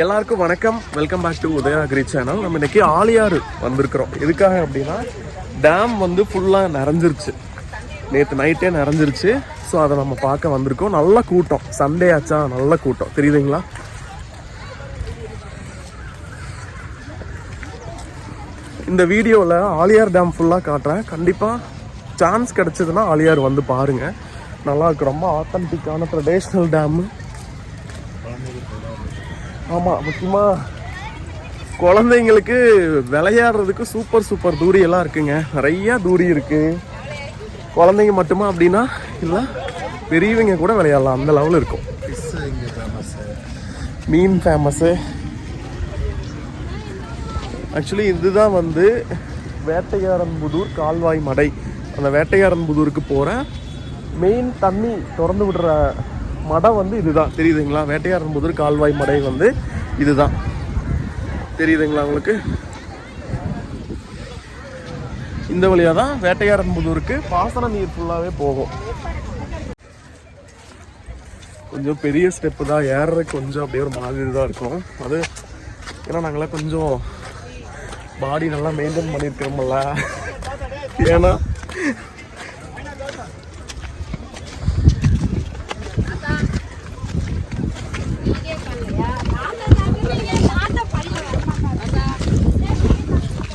எல்லாருக்கும் வணக்கம். Welcome back to Udaya agri channel. நம்ம இன்னைக்கு ஆலியாறு வந்திருக்கிறோம். எதுக்காக அப்படின்னா டேம் வந்து ஃபுல்லாக நிறைஞ்சிருச்சு. நேற்று நைட்டே நிறைஞ்சிருச்சு. ஸோ அதை நம்ம பார்க்க வந்திருக்கோம். நல்ல கூட்டம், சண்டே ஆச்சா, நல்ல கூட்டம் தெரியுதுங்களா. இந்த வீடியோவில் ஆலியார் டேம் ஃபுல்லாக காட்டுறேன். கண்டிப்பாக சான்ஸ் கிடச்சதுன்னா ஆலியார் வந்து பாருங்கள், நல்லாயிருக்கு. ரொம்ப ஆத்தன்டிக்கான ட்ரெடிஷ்னல் டேமு. ஆமாம், முக்கியமாக குழந்தைங்களுக்கு விளையாடுறதுக்கு சூப்பர் தூரியெல்லாம் இருக்குங்க. நிறையா தூரி இருக்குது. குழந்தைங்க மட்டுமா அப்படின்னா இல்லை, பெரியவங்க கூட விளையாடலாம், அந்த லெவலில் இருக்கும். மீன் ஃபேமஸ்ஸு. ஆக்சுவலி இதுதான் வந்து வேட்டையாரன்புதூர் கால்வாய் மடை. அந்த வேட்டையாரன்புதூருக்கு போகிற மெயின் தண்ணி திறந்து விடுற மடம் வந்து இதுதான், தெரியுதுங்களா. வேட்டையாரன்புதூர் கால்வாய் மடை வந்து இதுதான், தெரியுதுங்களா உங்களுக்கு. இந்த வழியாக தான் வேட்டையாரன்புதூருக்கு பாசன நீர் ஃபுல்லாகவே போகும். கொஞ்சம் பெரிய ஸ்டெப்பு தான், ஏறுறதுக்கு கொஞ்சம் அப்படியே ஒரு மாதிரி தான் இருக்கும். அது ஏன்னா நாங்களாம் கொஞ்சம் பாடி நல்லா மெயின்டைன் பண்ணியிருக்கிறோம்ல. ஏன்னா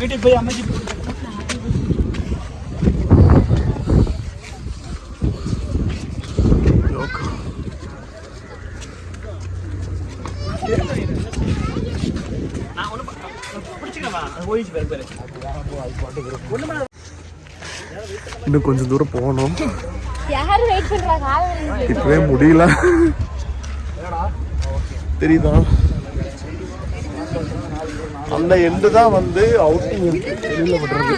வீட்டுக்கு போய் அமைச்சு இன்னும் கொஞ்சம் தூரம் போகணும். இப்பவே முடியல, தெரியுதா. அந்த எண்டு தான் வந்து அவுட்டிங் இருக்கு, வெளியில விடுறது.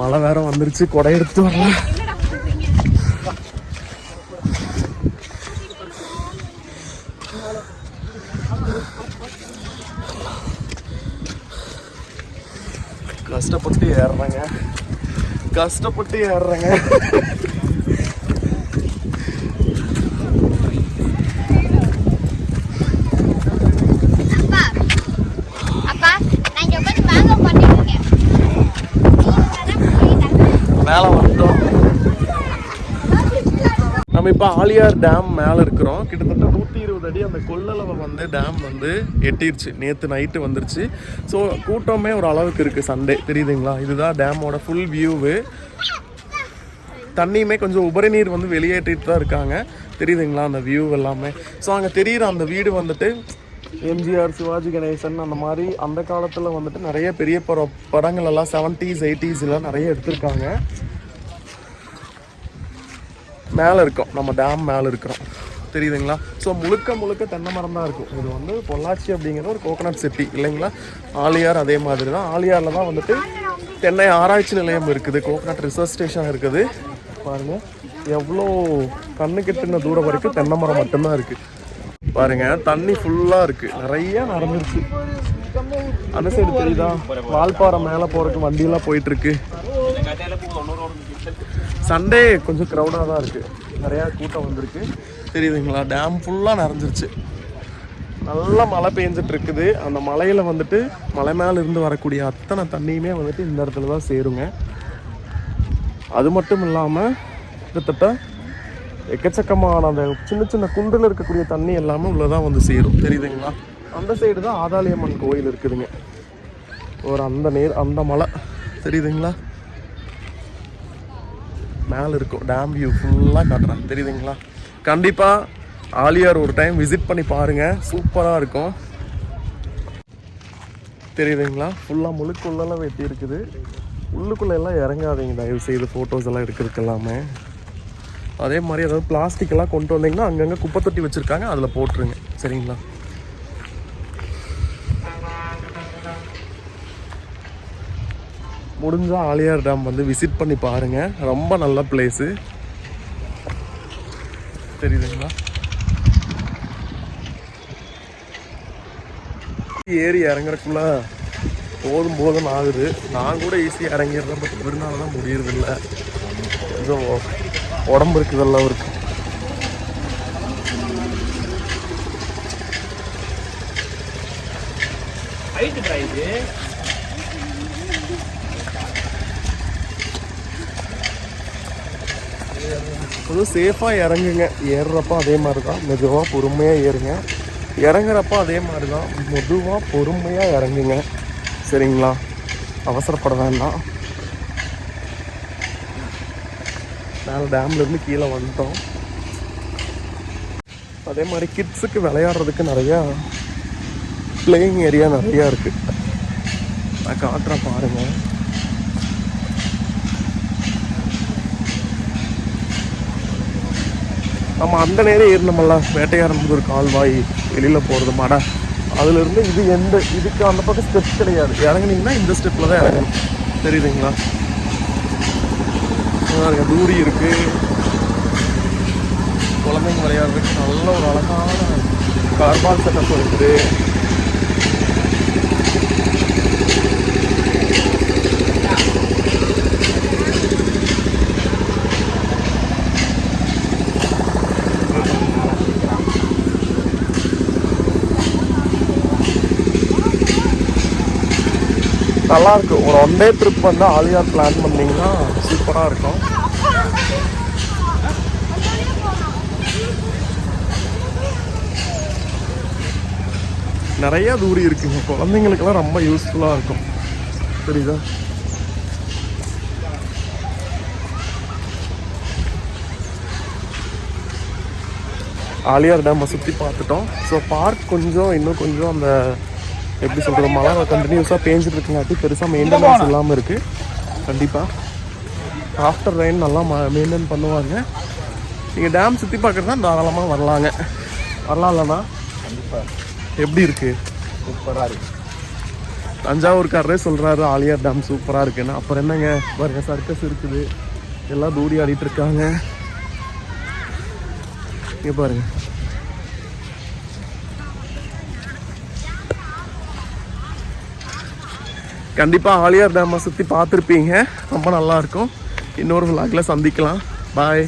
மழை வேற வந்துருச்சு, கொடை எடுத்து வரல. கஷ்டப்பட்டு ஏறுறாங்க. மேலே வந்துட்டோம். நம்ம இப்போ ஆலியார் டேம் மேலே இருக்கிறோம். கிட்டத்தட்ட 120 அடி அந்த கொள்ளளவை வந்து டேம் வந்து எட்டிருச்சு. நேற்று நைட்டு வந்துருச்சு. ஸோ கூட்டமே ஒரு அளவுக்கு இருக்குது சண்டே, தெரியுதுங்களா. இதுதான் டேமோட ஃபுல் வியூவு. தண்ணியுமே கொஞ்சம் உபரி நீர் வந்து வெளியேற்றிட்டு தான் இருக்காங்க, தெரியுதுங்களா, அந்த வியூ எல்லாமே. ஸோ அங்கே தெரிகிற அந்த வீடு வந்துட்டு எம்ஜிஆர், சிவாஜி கணேசன் அந்த மாதிரி அந்த காலத்தில் வந்துட்டு நிறைய பெரிய படங்கள் எல்லாம் 70s 80s நிறைய எடுத்திருக்காங்க. மேலே இருக்கோம், நம்ம டேம் மேலே இருக்கிறோம், தெரியுதுங்களா. ஸோ முழுக்க தென்னை மரம் தான் இருக்கும். இது வந்து பொள்ளாச்சி அப்படிங்கிற ஒரு கோகனட் சிட்டி இல்லைங்களா. ஆலியார் அதே மாதிரி தான். ஆலியாரில் தான் வந்துட்டு தென்னை ஆராய்ச்சி நிலையம் இருக்குது, கோகனட் ரிசர்ச் ஸ்டேஷன் இருக்குது. பாருங்கள் எவ்வளோ கண்ணு கெட்டின தூரம் வரைக்கும் தென்னை மரம் மட்டும்தான் இருக்குது. பாருங்கள் தண்ணி ஃபுல்லாக இருக்குது, நிறைய நடந்துருச்சு. அந்த சைடு தெரியுதா, வால்பாறை மேலே போகிறதுக்கு வண்டியெல்லாம் போயிட்டுருக்கு. சண்டே கொஞ்சம் க்ரௌடாக தான் இருக்குது, நிறையா கூட்டம் வந்திருக்கு, தெரியுதுங்களா. டேம் ஃபுல்லாக நிறைஞ்சிருச்சு. நல்லா மழை பெஞ்சிட்டு இருக்குது. அந்த மலையில் வந்துட்டு மலை மேலே இருந்து வரக்கூடிய அத்தனை தண்ணியுமே வந்துட்டு இந்த இடத்துல தான் சேருங்க. அது மட்டும் இல்லாமல் கிட்டத்தட்ட எக்கச்சக்கமான அந்த சின்ன குண்டில் இருக்கக்கூடிய தண்ணி எல்லாமே உள்ளதான் வந்து சேரும், தெரியுதுங்களா. அந்த சைடு தான் ஆதாளியம்மன் கோயில் இருக்குதுங்க. ஒரு அந்த நீர் அந்த மலை தெரியுதுங்களா, மேலே இருக்கும். டேம் வியூ ஃபுல்லாக காட்டுறேன், தெரியுதுங்களா. கண்டிப்பாக ஆலியார் ஒரு டைம் விசிட் பண்ணி பாருங்கள், சூப்பராக இருக்கும், தெரியுதுங்களா. ஃபுல்லாக முழுக்குள்ளெல்லாம் வெட்டி இருக்குது. உள்ளுக்குள்ளே எல்லாம் இறங்காதீங்க தயவு செய்து, ஃபோட்டோஸ் எல்லாம் எடுக்கிறதுக்கு எல்லாமே. அதே மாதிரி ஏதாவது பிளாஸ்டிக்கெல்லாம் கொண்டு வந்தீங்கன்னா அங்கங்கே குப்பை தொட்டி வச்சுருக்காங்க, அதில் போட்டுருங்க, சரிங்களா. முடிஞ்சால் ஆலியார் டேம் வந்து விசிட் பண்ணி பாருங்கள், ரொம்ப நல்ல பிளேஸு, தெரியுதுங்களா. ஏறி இறங்குறதுக்குள்ள போதும் போதும் ஆகுது. நான் கூட ஈஸியாக இறங்கிடுறேன், பட் இவருனால தான் முடியறதில்ல. கொஞ்சம் உடம்பு இருக்குதெல்லாம் இருக்கு. கொஞ்சம் சேஃபாக இறங்குங்க. ஏறுறப்போ அதே மாதிரி தான் மெதுவாக பொறுமையாக ஏறுங்க. இறங்குறப்போ அதே மாதிரி தான் மெதுவாக பொறுமையாக இறங்குங்க. சரிங்களா? அவசரப்பட வேண்டாம். மேலே டேம்லேருந்து கீழே வந்துட்டோம். அதே மாதிரி கிட்ஸுக்கு விளையாடுறதுக்கு நிறையா பிளேயிங் ஏரியா நிறையா இருக்குது. நான் காட்டுறேன் பாருங்கள். நம்ம அந்த நேரம் ஏறினோம்ல, வேட்டையாடுறது ஒரு கால்வாய் வெளியில் போகிறது மாடா, அதுலேருந்து இதுக்கு அந்த பக்கம் ஸ்டெப் கிடையாது. இறங்குனீங்கன்னா இந்த ஸ்டெப்பில் தான் இறங்கணும். தெரியுதுங்களா? தூரி இருக்குது. குழந்தைங்க விளையாடுறதுக்கு நல்ல ஒரு அழகான கார்பால் செட்டப் இருக்குது. நல்லாயிருக்கும். ஒரு 1 day ட்ரிப் வந்து ஆலியார் பிளான் பண்ணிங்கன்னா சூப்பராக இருக்கும். நிறையா தூரி இருக்குங்க. குழந்தைங்களுக்கெல்லாம் ரொம்ப யூஸ்ஃபுல்லாக இருக்கும். தெரியுதா? ஆலியார் டேமை சுற்றி பார்த்துட்டோம். ஸோ பார்க் இன்னும் கொஞ்சம் அந்த எப்படி சொல்கிறது, மழை கண்டினியூஸாக பேஞ்சிட்டு இருக்குங்காட்டி பெருசாக மெயின்டெனன்ஸ் இல்லாமல் இருக்குது. கண்டிப்பாக ஆஃப்டர் ரெயின் நல்லா மெயின்டைன் பண்ணுவாங்க. நீங்கள் டேம் சுற்றி பார்க்குறதா தாராளமாக வரலாங்க. வரலாம் இல்லைண்ணா? கண்டிப்பாக. எப்படி இருக்குது? சூப்பராக இருக்குது. தஞ்சாவூர்காரரே சொல்கிறாரு ஆலியார் டேம் சூப்பராக இருக்குன்னு. அப்புறம் என்னங்க பாருங்க, சர்க்கஸ் இருக்குது, எல்லாம் தூரி ஆடிட்டு இருக்காங்க. இங்கே பாருங்க. கண்டிப்பாக ஆலியார் டேமை சுற்றி பார்த்துருப்பீங்க. ரொம்ப நல்லாயிருக்கும். இன்னொரு விளாகில் சந்திக்கலாம். பாய்.